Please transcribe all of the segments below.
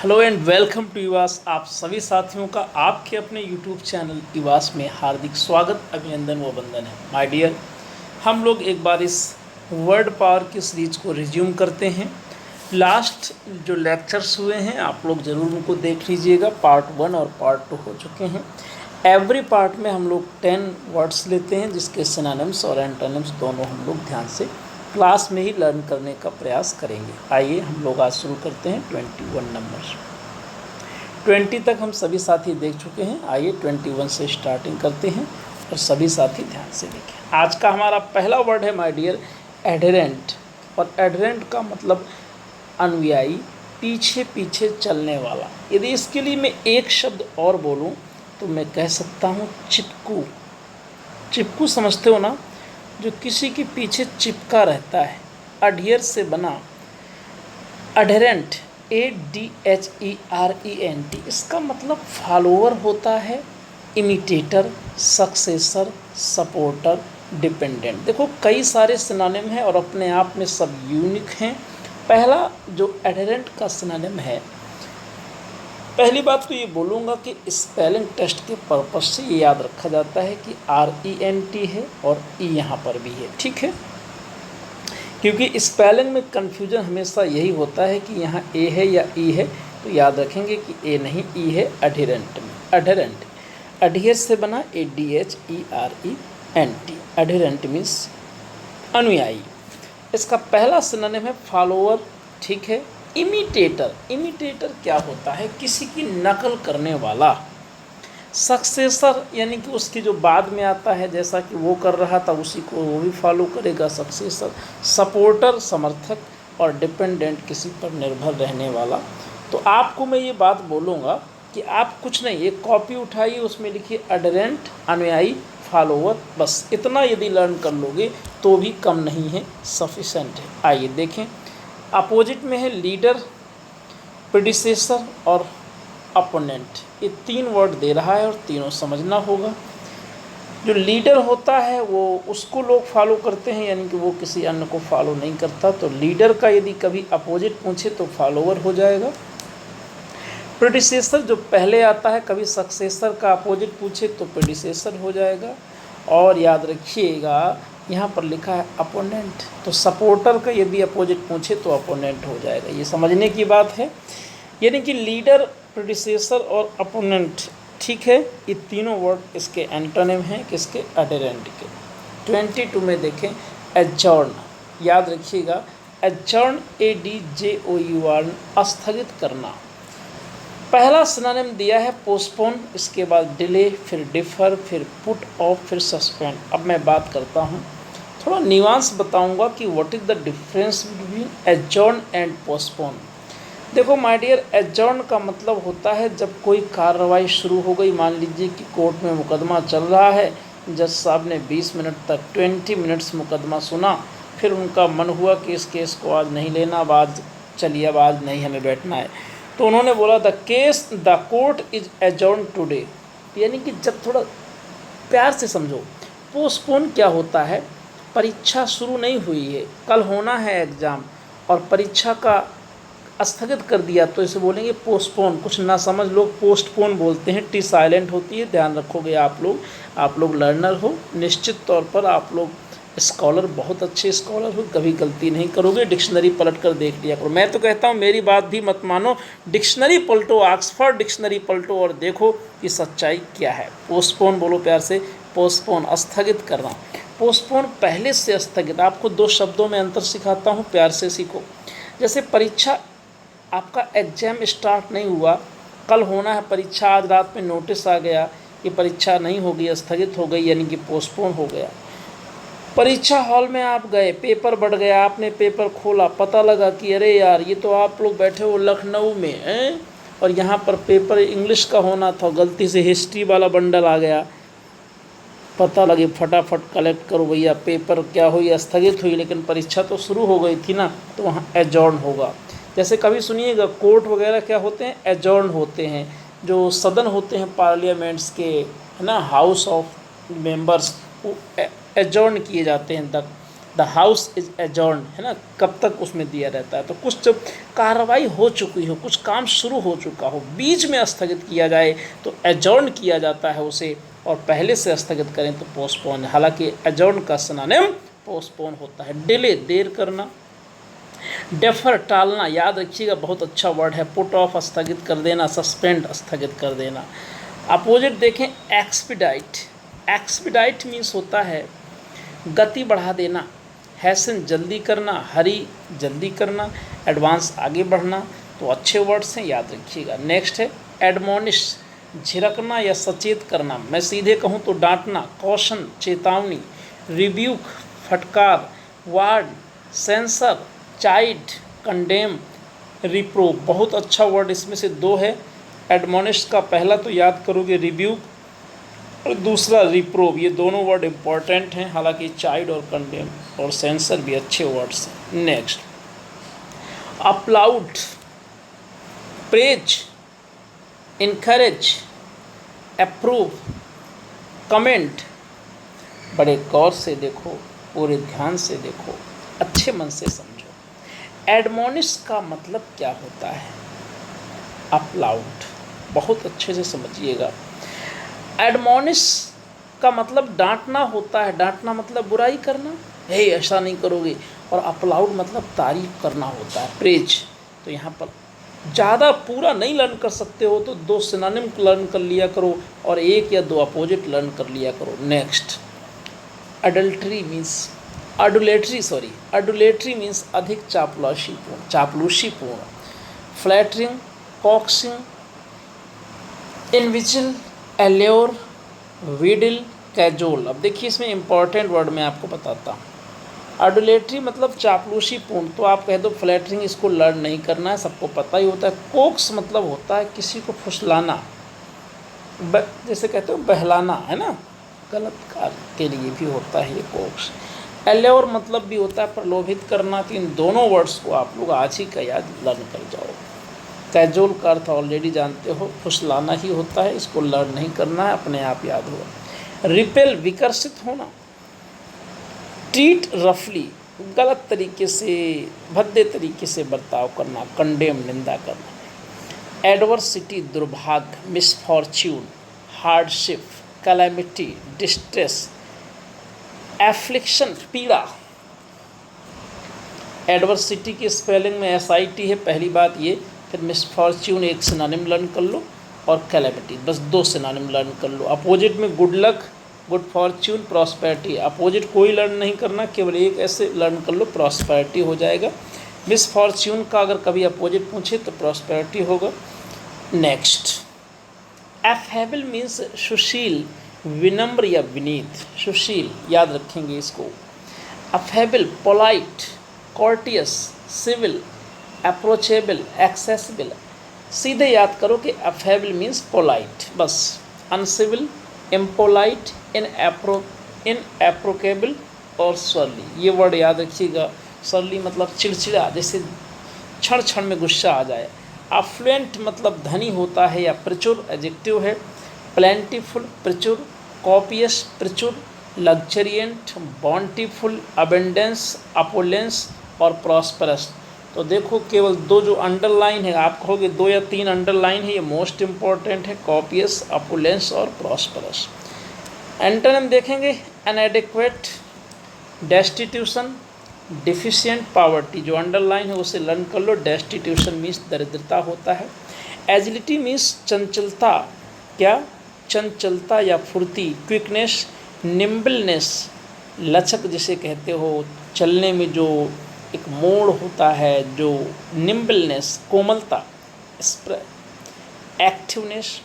Hello and welcome to इवास। आप सभी साथियों का आपके अपने यूट्यूब चैनल इवास में हार्दिक स्वागत, अभिनंदन व वंदन है। माय डियर, हम लोग एक बार इस वर्ड पावर की सीरीज को रिज्यूम करते हैं। लास्ट जो लेक्चर्स हुए हैं आप लोग ज़रूर उनको देख लीजिएगा। पार्ट 1 और पार्ट 2 हो चुके हैं। एवरी पार्ट में हम लोग 10 वर्ड्स लेते हैं जिसके सिनोनिम्स और एंटोनिम्स दोनों हम लोग ध्यान से क्लास में ही लर्न करने का प्रयास करेंगे। आइए हम लोग आज शुरू करते हैं 21 नंबर। 20 तक हम सभी साथी देख चुके हैं। आइए 21 से स्टार्टिंग करते हैं और सभी साथी ध्यान से देखें। आज का हमारा पहला वर्ड है माय डियर एडहेरेंट। और एडहेरेंट का मतलब अनुयायी, पीछे पीछे चलने वाला। यदि इसके लिए मैं एक शब्द और बोलूं तो मैं कह सकता हूं चिपकू। चिपकू समझते हो ना, जो किसी के पीछे चिपका रहता है। अडहियर से बना अडहेरेंट, ADHERENT। इसका मतलब फॉलोअर होता है, इमिटेटर, सक्सेसर, सपोर्टर, डिपेंडेंट। देखो कई सारे सिनोनिम हैं और अपने आप में सब यूनिक हैं। पहला जो एडहेरेंट का सिनोनिम है, पहली बात तो ये बोलूँगा कि स्पेलिंग टेस्ट के पर्पज से ये याद रखा जाता है कि RENT है और E यहाँ पर भी है, ठीक है। क्योंकि स्पेलिंग में कन्फ्यूजन हमेशा यही होता है कि यहाँ A है या E है, तो याद रखेंगे कि A नहीं E है एडहेरेंट में। एडहेरेंट अडहियर से बना ADHERENT। एडहेरेंट मीन्स अनुयायी। इसका पहला सिनोनिम है फॉलोअर, ठीक है। इमिटेटर, इमिटेटर क्या होता है? किसी की नकल करने वाला। सक्सेसर यानी कि उसकी जो बाद में आता है, जैसा कि वो कर रहा था उसी को वो भी फॉलो करेगा, सक्सेसर। सपोर्टर समर्थक, और डिपेंडेंट किसी पर निर्भर रहने वाला। तो आपको मैं ये बात बोलूँगा कि आप कुछ नहीं, एक कॉपी उठाइए, उसमें लिखिए एडहेरेंट अनुयायी फॉलोअर, बस इतना यदि लर्न कर लोगे तो भी कम नहीं है, सफिशेंट है। आइए देखें। अपोजिट में है लीडर, प्रेडिसेसर और अपोनेंट। ये 3 वर्ड दे रहा है और तीनों समझना होगा। जो लीडर होता है वो उसको लोग फॉलो करते हैं, यानी कि वो किसी अन्य को फॉलो नहीं करता। तो लीडर का यदि कभी अपोजिट पूछे तो फॉलोअर हो जाएगा। प्रेडिसेसर जो पहले आता है, कभी सक्सेसर का अपोजिट पूछे तो प्रेडिसेसर हो जाएगा। और याद रखिएगा यहाँ पर लिखा है अपोनेंट, तो सपोर्टर का यदि अपोजिट पूछे तो अपोनेंट हो जाएगा। ये समझने की बात है। यानी कि लीडर, प्रेडिसेसर और अपोनेंट, ठीक है। ये तीनों वर्ड इसके एंटोनिम हैं, किसके? एडहेरेंट के। 22 में देखें एडजॉर्न। याद रखिएगा एडजॉर्न, ADJOURN, स्थगित करना। पहला सिनोनिम दिया है पोस्टपोन, इसके बाद डिले, फिर डिफर, फिर पुट ऑफ, फिर सस्पेंड। अब मैं बात करता हूँ, थोड़ा न्यूआंस बताऊंगा कि what is the difference between adjourn and postpone. देखो माय डियर, एडजॉर्न का मतलब होता है जब कोई कार्रवाई शुरू हो गई। मान लीजिए कि कोर्ट में मुकदमा चल रहा है, जज साहब ने 20 मिनट तक 20 मिनट्स मुकदमा सुना, फिर उनका मन हुआ कि इस केस को आज नहीं लेना, अब आज चलिए, अब आज नहीं हमें बैठना है, तो उन्होंने बोला the court is adjourn today. यानी कि जब थोड़ा प्यार से समझो, पोस्टपोन क्या होता है? परीक्षा शुरू नहीं हुई है, कल होना है एग्ज़ाम, और परीक्षा का स्थगित कर दिया, तो इसे बोलेंगे पोस्टपोन। कुछ ना समझ लोग पोस्टपोन बोलते हैं, टी साइलेंट होती है, ध्यान रखोगे आप लोग लर्नर हो, निश्चित तौर पर आप लोग स्कॉलर, बहुत अच्छे स्कॉलर हो, कभी गलती नहीं करोगे। डिक्शनरी पलट कर देख लिया करो। मैं तो कहता हूँ मेरी बात भी मत मानो, डिक्शनरी पलटो, ऑक्सफोर्ड डिक्शनरी पलटो और देखो कि सच्चाई क्या है। पोस्टपोन बोलो प्यार से, पोस्टपोन, स्थगित करना। पोस्टपोन पहले से स्थगित। आपको 2 शब्दों में अंतर सिखाता हूँ, प्यार से सीखो। जैसे परीक्षा, आपका एग्जाम स्टार्ट नहीं हुआ, कल होना है परीक्षा, आज रात में नोटिस आ गया कि परीक्षा नहीं होगी, स्थगित हो गई, यानी कि पोस्टपोन हो गया। परीक्षा हॉल में आप गए, पेपर बढ़ गया, आपने पेपर खोला, पता लगा कि अरे यार ये तो आप लोग बैठे हो लखनऊ में हैं, और यहाँ पर पेपर इंग्लिश का होना था, गलती से हिस्ट्री वाला बंडल आ गया। पता लगे फटाफट कलेक्ट करो भैया, पेपर क्या हुई, स्थगित हुई, लेकिन परीक्षा तो शुरू हो गई थी ना, तो वहाँ एडजॉर्न होगा। जैसे कभी सुनिएगा कोर्ट वगैरह क्या होते हैं? एडजॉर्न होते हैं। जो सदन होते हैं पार्लियामेंट्स के, है ना, हाउस ऑफ मेंबर्स, वो एडजॉर्न किए जाते हैं तक। द हाउस इज एजॉर्न, है ना, कब तक उसमें दिया रहता है। तो कुछ जब कार्रवाई हो चुकी हो, कुछ काम शुरू हो चुका हो, बीच में स्थगित किया जाए तो एजॉर्न किया जाता है उसे, और पहले से स्थगित करें तो पोस्टपोन। हालांकि एजॉर्न का सिनोनिम पोस्टपोन होता है। डिले, देर करना। डेफर, टालना, याद रखिएगा बहुत अच्छा वर्ड है। पुट ऑफ, स्थगित कर देना। सस्पेंड, स्थगित कर देना। अपोजिट देखें, एक्सपीडाइट। एक्सपीडाइट मीन्स होता है गति बढ़ा देना। हैसन, जल्दी करना। हरी, जल्दी करना। एडवांस, आगे बढ़ना। तो अच्छे वर्ड्स हैं, याद रखिएगा। नेक्स्ट है एडमोनिश, झिड़कना या सचेत करना। मैं सीधे कहूँ तो डांटना। कॉशन, चेतावनी। रिब्यूक, फटकार। Warn, censure. Chide, condemn. Reprove, बहुत अच्छा वर्ड इसमें से दो है। एडमोनिश का पहला तो याद करोगे रिब्यूक, और दूसरा रिप्रोव। ये दोनों वर्ड इंपॉर्टेंट हैं, हालांकि चाइल्ड और कंडेम और सेंसर भी अच्छे वर्ड्स हैं। Next applaud, praise, encourage, approve, comment. बड़े गौर से देखो, पूरे ध्यान से देखो, अच्छे मन से समझो। एडमोनिश का मतलब क्या होता है? अपलाउड, बहुत अच्छे से समझिएगा। एडमोनिश का मतलब डांटना होता है। डांटना मतलब बुराई करना, हे ऐसा नहीं करोगे। और अपलाउड मतलब तारीफ करना होता है, प्रेज। तो यहाँ पर ज़्यादा पूरा नहीं लर्न कर सकते हो तो दो सिनोनिम लर्न कर लिया करो और एक या दो अपोजिट लर्न कर लिया करो। Next adultery means adulatory means अधिक चापलूसीपूर्ण। Flattering, coaxing, inveigle, allure, wheedle, cajole. अब देखिए इसमें इंपॉर्टेंट वर्ड मैं आपको बताता हूँ। अडुलेटरी मतलब चापलूसीपूर्ण, तो आप कह दो फ्लैटरिंग, इसको लर्न नहीं करना है, सबको पता ही होता है। कोक्स मतलब होता है किसी को फुसलाना, जैसे कहते हो बहलाना, है ना, गलत कार्य के लिए भी होता है ये कोक्स। एल्योर मतलब भी होता है प्रलोभित करना। तो इन दोनों वर्ड्स को आप लोग आज ही का याद लर्न कर जाओ। कैजुअल का अर्थ ऑलरेडी जानते हो, फुसलाना ही होता है, इसको लर्न नहीं करना है, अपने आप याद होगा। रिपेल, विकर्षित होना। ट्रीट रफली, गलत तरीके से, भद्दे तरीके से बर्ताव करना। कंडेम, निंदा करना। एडवर्सिटी, दुर्भाग्य, misfortune, hardship, calamity, distress, affliction, पीड़ा। एडवर्सिटी की स्पेलिंग में SIT है, पहली बात ये। फिर मिसफॉर्च्यून एक सिनोनिम लर्न कर लो, और कैलेमिटी, बस दो सिनोनिम लर्न कर लो। अपोजिट में good luck, good Fortune, prosperity. Opposite कोई लर्न नहीं करना, केवल एक ऐसे लर्न कर लो, प्रॉस्पेरिटी हो जाएगा। मिसफॉर्च्यून का अगर कभी अपोजिट पूछे तो प्रॉस्पेरिटी होगा। नेक्स्ट एफेबल मीन्स सुशील, विनम्र या विनीत। सुशील, याद रखेंगे इसको। Affable, polite, courteous, civil, approachable, accessible. सीधे याद करो कि अफेबल मीन्स पोलाइट, बस। अनसिविल, इम्पोलाइट, इनएप्रोकेबल और सर्ली, ये वर्ड याद रखिएगा। सर्ली मतलब चिड़चिड़ा, जैसे क्षण क्षण में गुस्सा आ जाए। अफ्लुएंट मतलब धनी होता है या प्रचुर, एडजेक्टिव है। प्लेंटीफुल, प्रचुर। कॉपियस, प्रचुर। लग्जरियंट, बॉन्टीफुल, अबेंडेंस, अपोलेंस और प्रॉस्परस। तो देखो केवल दो जो अंडरलाइन है, आप कहोगे 2 या 3 अंडरलाइन है, ये मोस्ट इंपॉर्टेंट है, कॉपियस, अपोलेंस और प्रॉस्परस। एंटोनिम देखेंगे अनएडिक्वेट, डेस्टिट्यूशन, डिफिशिएंट, पावर्टी। जो अंडरलाइन है उसे लर्न कर लो। डेस्टिट्यूशन मीन्स दरिद्रता होता है। एजिलिटी मीन्स चंचलता, क्या, चंचलता या फुर्ती। क्विकनेस, निम्बलनेस, लचक जिसे कहते हो, चलने में जो एक मोड़ होता है, जो निम्बलनेस, कोमलता। एक्टिवनेस।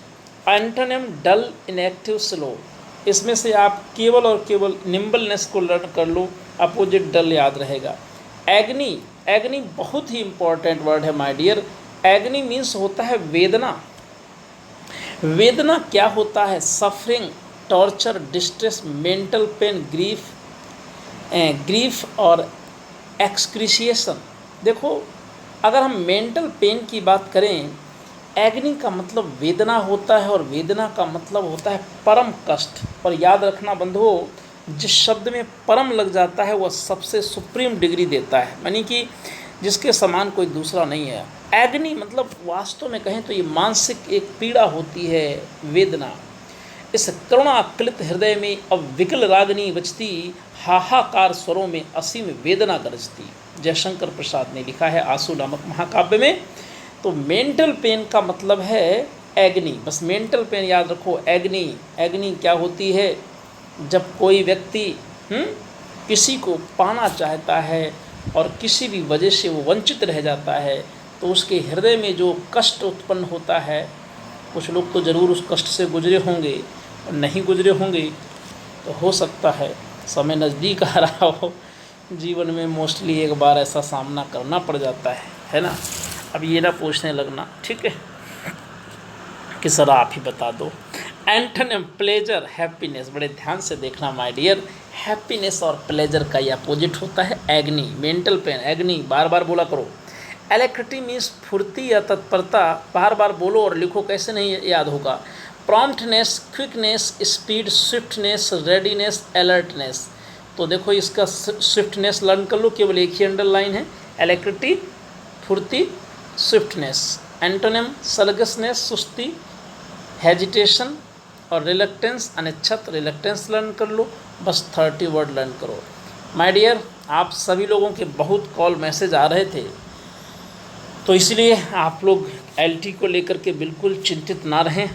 एंटोनिम डल, इनएक्टिव, स्लो। इसमें से आप केवल और केवल निम्बलनेस को लर्न कर लो, अपोजिट डल याद रहेगा। एग्नी, एग्नी बहुत ही इंपॉर्टेंट वर्ड है माय डियर। एग्नी मीन्स होता है वेदना। वेदना क्या होता है? Suffering, torture, distress, mental pen, grief और एक्सक्रीशिएशन। देखो अगर हम मेंटल पेन की बात करें, एग्नी का मतलब वेदना होता है, और वेदना का मतलब होता है परम कष्ट। और याद रखना बंधुओं, जिस शब्द में परम लग जाता है वह सबसे सुप्रीम डिग्री देता है, यानी कि जिसके समान कोई दूसरा नहीं है। एग्नि मतलब वास्तव में कहें तो ये मानसिक एक पीड़ा होती है, वेदना। इस करुणाक्लित हृदय में अब विकल रागनी बजती, हाहाकार स्वरों में असीम वेदना गरजती। जयशंकर प्रसाद ने लिखा है आंसू नामक महाकाव्य में। तो मेंटल पेन का मतलब है एग्नि, बस मेंटल पेन याद रखो। एग्नि, एग्नि क्या होती है? जब कोई व्यक्ति किसी को पाना चाहता है और किसी भी वजह से वो वंचित रह जाता है, तो उसके हृदय में जो कष्ट उत्पन्न होता है, कुछ लोग तो ज़रूर उस कष्ट से गुजरे होंगे और नहीं गुजरे होंगे तो हो सकता है समय नज़दीक आ रहा हो, जीवन में मोस्टली एक बार ऐसा सामना करना पड़ जाता है ना। अब ये ना पूछने लगना, ठीक है, कि सर आप ही बता दो। एंटोनिम प्लेजर, हैप्पीनेस, बड़े ध्यान से देखना माय डियर। हैप्पीनेस और प्लेजर का ये अपोजिट होता है एग्नी। मेंटल पेन, एग्नी, बार बार बोला करो। एलेक्ट्रिटी मीन्स फुर्ती या तत्परता, बार बार बोलो और लिखो, कैसे नहीं याद होगा। Promptness, quickness, speed, swiftness, readiness, alertness. तो देखो इसका स्विफ्टनेस लर्न कर लो, केवल एक ही अंडरलाइन है, एलेक्ट्रिटी, फुर्ती, स्विफ्टनेस। एंटोनिम सलगसनेस, सुस्ती, हेजिटेशन और रिलक्टेंस, अनिच्छत, रिलक्टेंस लर्न कर लो। बस 30 वर्ड लर्न करो माय डियर। आप सभी लोगों के बहुत कॉल मैसेज आ रहे थे, तो इसलिए आप लोग एलटी को लेकर के बिल्कुल चिंतित ना रहें।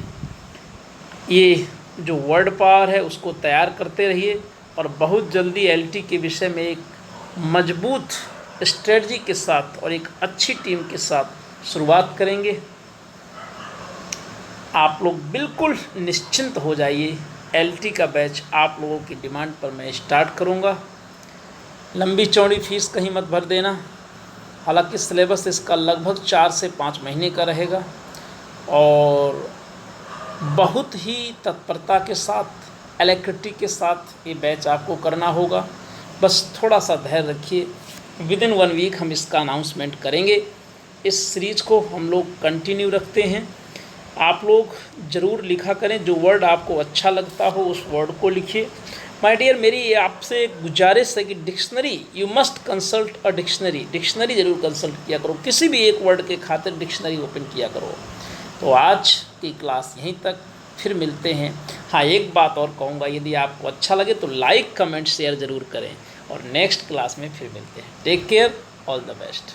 ये जो वर्ड पावर है उसको तैयार करते रहिए और बहुत जल्दी एलटी के विषय में एक मजबूत स्ट्रेटजी के साथ और एक अच्छी टीम के साथ शुरुआत करेंगे। आप लोग बिल्कुल निश्चिंत हो जाइए, एलटी का बैच आप लोगों की डिमांड पर मैं स्टार्ट करूंगा। लंबी चौड़ी फीस कहीं मत भर देना। हालांकि सिलेबस इसका लगभग 4 से 5 महीने का रहेगा और बहुत ही तत्परता के साथ, एलेक्ट्रिटी के साथ ये बैच आपको करना होगा। बस थोड़ा सा धैर्य रखिए, विदिन 1 वीक हम इसका अनाउंसमेंट करेंगे। इस सीरीज को हम लोग कंटिन्यू रखते हैं। आप लोग ज़रूर लिखा करें, जो वर्ड आपको अच्छा लगता हो उस वर्ड को लिखिए। माय डियर, मेरी आपसे एक गुजारिश है कि dictionary, you must consult a dictionary. Dictionary ज़रूर कंसल्ट किया करो, किसी भी एक वर्ड के खातिर डिक्शनरी ओपन किया करो। तो आज की क्लास यहीं तक, फिर मिलते हैं। हाँ, एक बात और कहूँगा, यदि आपको अच्छा लगे तो लाइक, कमेंट, शेयर ज़रूर करें और नेक्स्ट क्लास में फिर मिलते हैं। Take care, all the best.